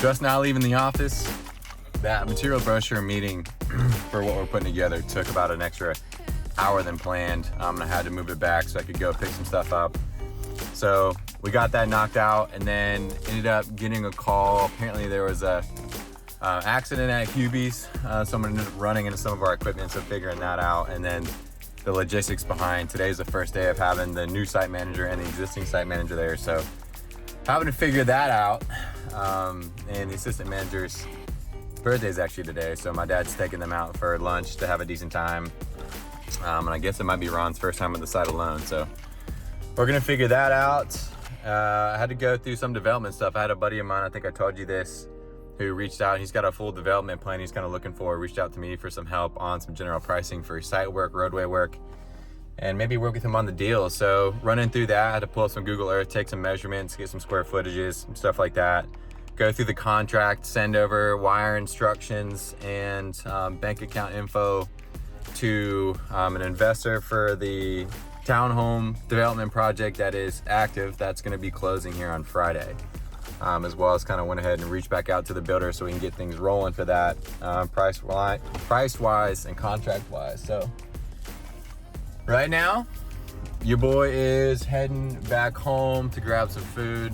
Just now leaving the office. That material brochure meeting for what we're putting together took about an extra hour than planned. I had to move it back so I could go pick some stuff up. So we got that knocked out, and then ended up getting a call. Apparently there was a accident at Hubies. Someone ended up running into some of our equipment, so figuring that out. And then the logistics behind today's the first day of having the new site manager and the existing site manager there. So having to figure that out. And the assistant manager's birthday is actually today, so my dad's taking them out for lunch to have a decent time. And I guess it might be Ron's first time at the site alone, so we're gonna figure that out. I had to go through some development stuff. I had a buddy of mine, I think I told you this, who reached out. He's got a full development plan he's kind of looking for. Reached out to me for some help on some general pricing for site work, roadway work, and maybe work with him on the deal. So running through that, I had to pull up some Google Earth, take some measurements, get some square footages, stuff like that. Go through the contract, send over wire instructions and bank account info to an investor for the townhome development project that is active. That's going to be closing here on Friday. As well as kind of went ahead and reached back out to the builder so we can get things rolling for that, price-wise and contract-wise. So right now, your boy is heading back home to grab some food.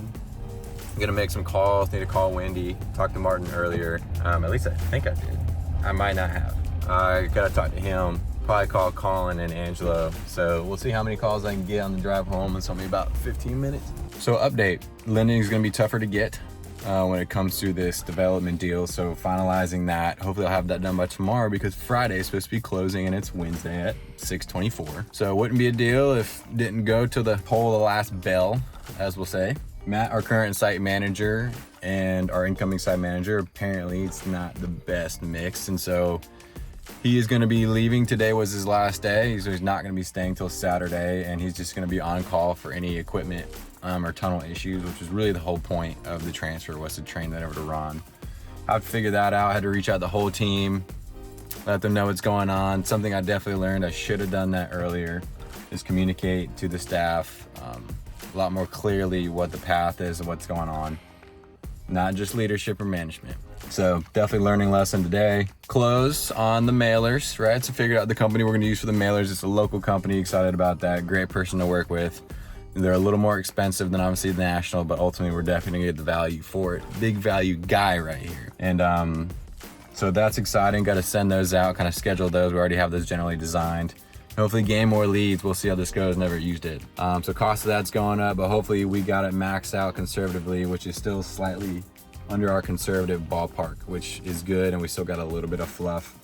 I'm gonna make some calls. Need to call Wendy. Talked to Martin earlier. At least I think I did. I might not have. I gotta talk to him. Probably call Colin and Angelo. So we'll see how many calls I can get on the drive home. It's only about 15 minutes. So update, lending is gonna be tougher to get when it comes to this development deal. So finalizing that, hopefully I'll have that done by tomorrow because Friday is supposed to be closing and it's Wednesday at 6:24. So it wouldn't be a deal if it didn't go to the pull of the last bell, as we'll say. Matt, our current site manager, and our incoming site manager, apparently it's not the best mix. And so he is gonna be leaving. Today was his last day. So he's not gonna be staying till Saturday, and he's just gonna be on call for any equipment or tunnel issues, which is really the whole point of the transfer, was to train that over to Ron. I have to figure that out. I had to reach out the whole team, let them know what's going on. Something I definitely learned, I should have done that earlier, is communicate to the staff a lot more clearly what the path is and what's going on, not just leadership or management. So definitely learning lesson today. Close on the mailers, right? So figured out the company we're gonna use for the mailers. It's a local company, excited about that. Great person to work with. They're a little more expensive than obviously the national, but ultimately we're definitely gonna get the value for it. Big value guy right here. And so that's exciting. Got to send those out, kind of schedule those. We already have those generally designed. Hopefully gain more leads. We'll see how this goes. Never used it. So cost of that's going up, but hopefully we got it maxed out conservatively, which is still slightly under our conservative ballpark, which is good. And we still got a little bit of fluff,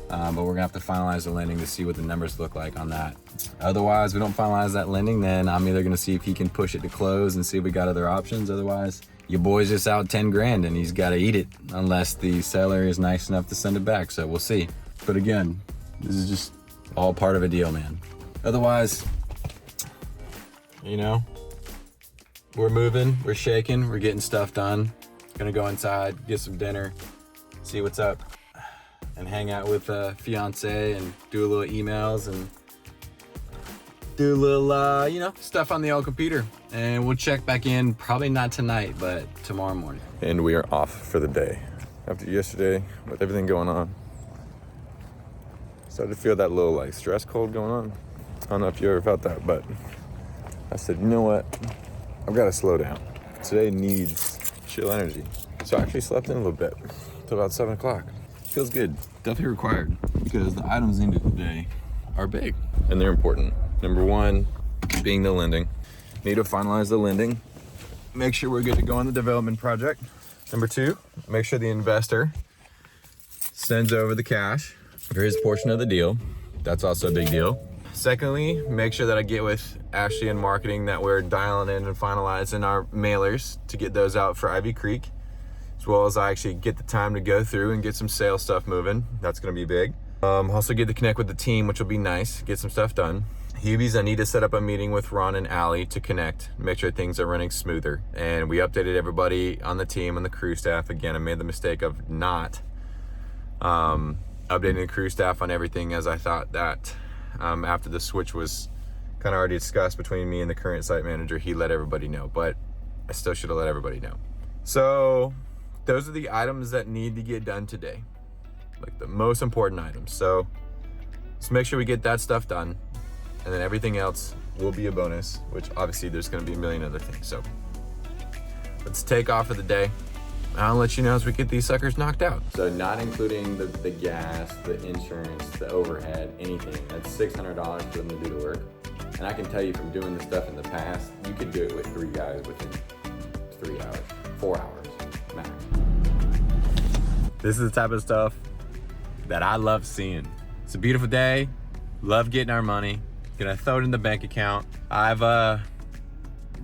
but we're gonna have to finalize the lending to see what the numbers look like on that. Otherwise, we don't finalize that lending, then I'm either gonna see if he can push it to close and see if we got other options. Otherwise, your boy's just out 10 grand and he's gotta eat it unless the seller is nice enough to send it back. So we'll see. But again, this is just all part of a deal, man. Otherwise, you know, we're moving, we're shaking, we're getting stuff done. Gonna go inside, get some dinner, see what's up, and hang out with fiance and do a little emails and do a little, you know, stuff on the old computer. And we'll check back in, probably not tonight, but tomorrow morning. And we are off for the day. After yesterday, with everything going on, started to feel that little like stress cold going on. I don't know if you ever felt that, but I said, you know what? I've got to slow down. Today needs chill energy. So I actually slept in a little bit till about 7 o'clock. Feels good. Definitely required because the items needed today are big and they're important. Number one, being the lending. Need to finalize the lending. Make sure we're good to go on the development project. Number two, make sure the investor sends over the cash for his portion of the deal. That's also a big deal. Secondly, make sure that I get with Ashley in marketing that we're dialing in and finalizing our mailers to get those out for Ivy Creek, as well as I actually get the time to go through and get some sales stuff moving. That's gonna be big. Also get to connect with the team, which will be nice, get some stuff done. Hubies, I need to set up a meeting with Ron and Allie to connect, make sure things are running smoother. And we updated everybody on the team and the crew staff. Again, I made the mistake of not updating the crew staff on everything, as I thought that after the switch was kind of already discussed between me and the current site manager, he let everybody know, but I still should have let everybody know. So those are the items that need to get done today, like the most important items. So let's make sure we get that stuff done, and then everything else will be a bonus, which obviously there's going to be a million other things. So let's take off for the day. I'll let you know as we get these suckers knocked out. So not including the gas, the insurance, the overhead, anything. That's $600 for them to do the work. And I can tell you from doing this stuff in the past, you could do it with 3 guys within 3 hours, 4 hours max. This is the type of stuff that I love seeing. It's a beautiful day. Love getting our money. Gonna throw it in the bank account. I've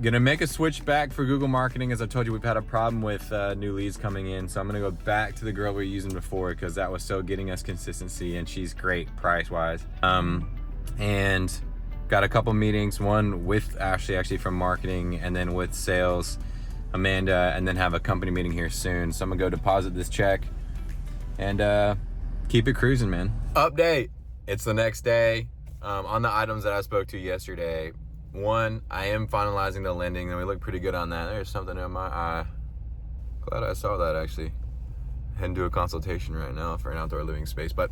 gonna make a switch back for Google marketing. As I told you, we've had a problem with new leads coming in. So I'm gonna go back to the girl we were using before, because that was so getting us consistency, and she's great price-wise. And got a couple meetings, one with Ashley actually from marketing, and then with sales, Amanda, and then have a company meeting here soon. So I'm gonna go deposit this check and keep it cruising, man. Update, it's the next day. On the items that I spoke to yesterday, one, I am finalizing the lending, and we look pretty good on that. There's something in my eye. Glad I saw that, actually. Heading to a consultation right now for an outdoor living space, but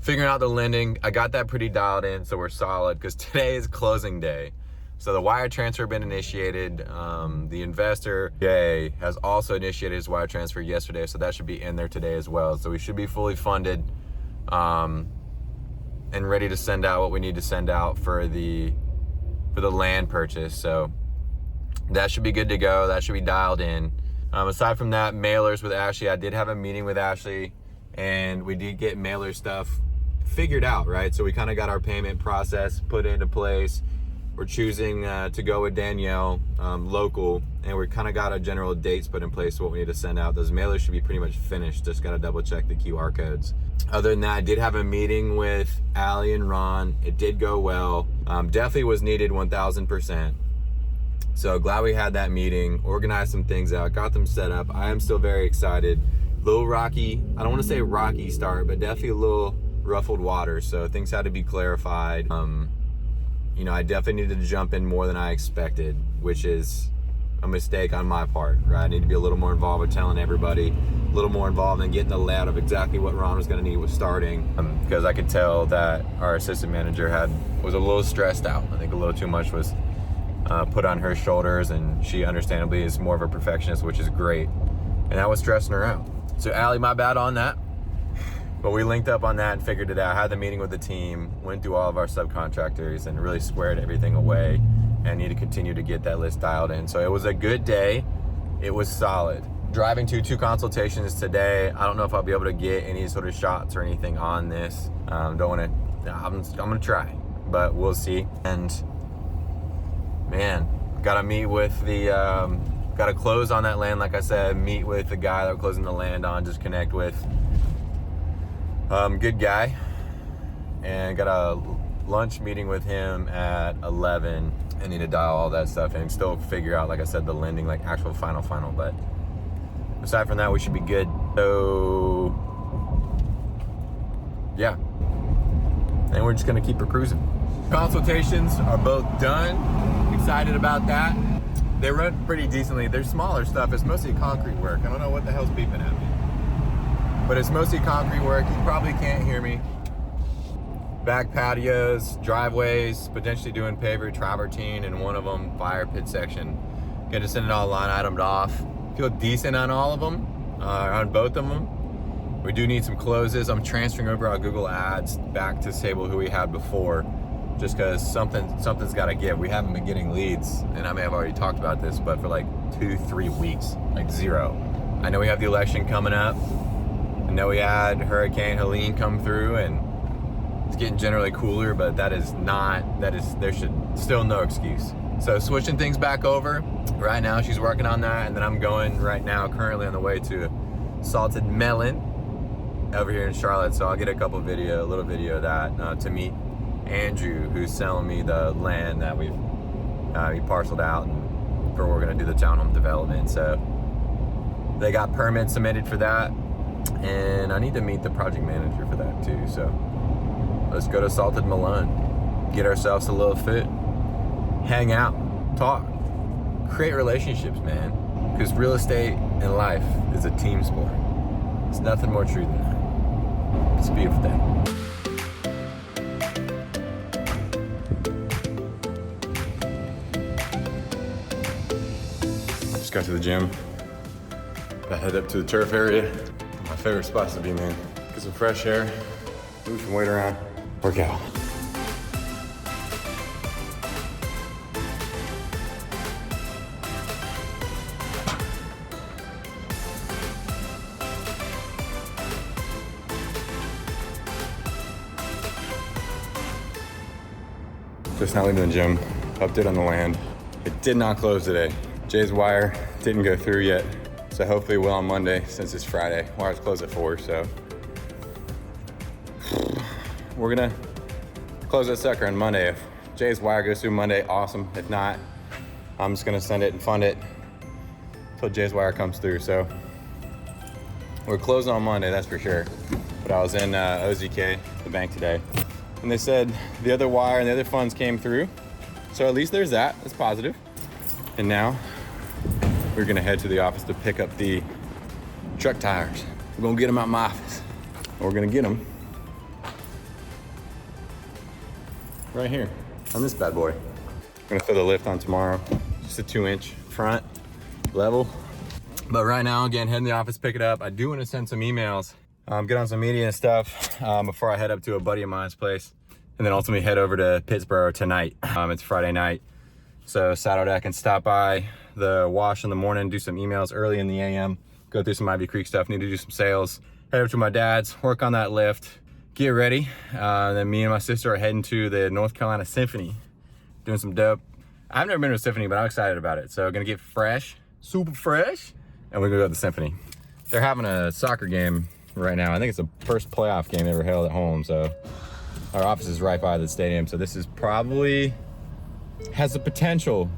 figuring out the lending, I got that pretty dialed in, so we're solid, because today is closing day. So the wire transfer been initiated. The investor, Jay, has also initiated his wire transfer yesterday, so that should be in there today as well. So we should be fully funded and ready to send out what we need to send out for the land purchase. So that should be good to go. That should be dialed in. Aside from that, mailers with Ashley, I did have a meeting with Ashley, and we did get mailer stuff figured out, right? So we kind of got our payment process put into place. We're choosing to go with Danielle, local, and we kind of got our general dates put in place for what we need to send out. Those mailers should be pretty much finished. Just got to double check the QR codes. Other than that, I did have a meeting with Allie and Ron. It did go well. Definitely was needed 1000%. So glad we had that meeting, organized some things out, got them set up. I am still very excited. Little rocky, I don't want to say rocky start, but definitely a little ruffled water. So things had to be clarified. You know, I definitely needed to jump in more than I expected, which is a mistake on my part, right? I need to be a little more involved with telling everybody, a little more involved in getting the layout of exactly what Ron was going to need with starting, because I could tell that our assistant manager was a little stressed out. I think a little too much was put on her shoulders, and she understandably is more of a perfectionist, which is great, and that was stressing her out. So Allie, my bad on that. But we linked up on that and figured it out. Had the meeting with the team, went through all of our subcontractors, and really squared everything away, and need to continue to get that list dialed in. So it was a good day. It was solid. Driving to 2 consultations today. I don't know if I'll be able to get any sort of shots or anything on this. I'm gonna try, but we'll see. And man, gotta meet with the, gotta close on that land. Like I said, meet with the guy that we're closing the land on, just connect with. Good guy, and got a lunch meeting with him at 11. I need to dial all that stuff and still figure out, like I said, the lending, like actual final, but aside from that, we should be good. So yeah, and we're just gonna keep her cruising. Consultations are both done. Excited about that. They run pretty decently. They're smaller stuff. It's mostly concrete work. I don't know what the hell's beeping at me, but it's mostly concrete work. You probably can't hear me. Back patios, driveways, potentially doing paver travertine, and one of them fire pit section. Get to send it all line itemed off. Feel decent on all of them, on both of them. We do need some closes. I'm transferring over our Google Ads back to Sable, who we had before, just because something's got to give. We haven't been getting leads, and I may have already talked about this, but for like 2-3 weeks, like 0. I know we have the election coming up. I know we had Hurricane Helene come through, and it's getting generally cooler, but there's still no excuse. So switching things back over. Right now she's working on that, and then I'm going right now, currently on the way to Salted Melon over here in Charlotte. So I'll get a little video of that to meet Andrew, who's selling me the land that we parceled out and for we're gonna do the townhome development. So they got permits submitted for that, and I need to meet the project manager for that too. So let's go to Salted Melon, get ourselves a little food, hang out, talk, create relationships, man. Because real estate and life is a team sport. It's nothing more true than that. It's a beautiful thing. Just got to the gym. I head up to the turf area. My favorite spots to be, man. Get some fresh air, move some weight around, work out. Just now leaving the gym, update on the land. It did not close today. Jay's wire didn't go through yet, so hopefully it will on Monday since it's Friday. Wire's closed at 4, so. We're gonna close that sucker on Monday. If Jay's wire goes through Monday, awesome. If not, I'm just gonna send it and fund it until Jay's wire comes through. So we're closing on Monday, that's for sure. But I was in OZK, the bank today, and they said the other wire and the other funds came through. So at least there's that, that's positive. And now we're gonna head to the office to pick up the truck tires. We're gonna get them out of my office. We're gonna get them right here on this bad boy. I'm gonna throw the lift on tomorrow. Just a 2-inch front level. But right now, again, heading to the office, pick it up. I do wanna send some emails, get on some media and stuff before I head up to a buddy of mine's place. And then ultimately head over to Pittsburgh tonight. It's Friday night. So Saturday I can stop by the wash in the morning, do some emails early in the AM, go through some Ivy Creek stuff, need to do some sales, head over to my dad's, work on that lift, get ready. Then me and my sister are heading to the North Carolina Symphony, doing some dope. I've never been to a symphony, but I'm excited about it. So gonna get fresh, super fresh, and we're gonna go to the symphony. They're having a soccer game right now. I think it's the first playoff game ever held at home. So our office is right by the stadium. So this is probably, has the potential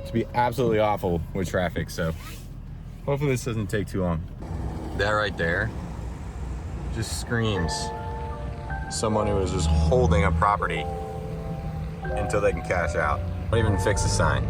to be absolutely awful with traffic. So hopefully this doesn't take too long. That right there just screams someone who is just holding a property until they can cash out. Don't even fix the sign.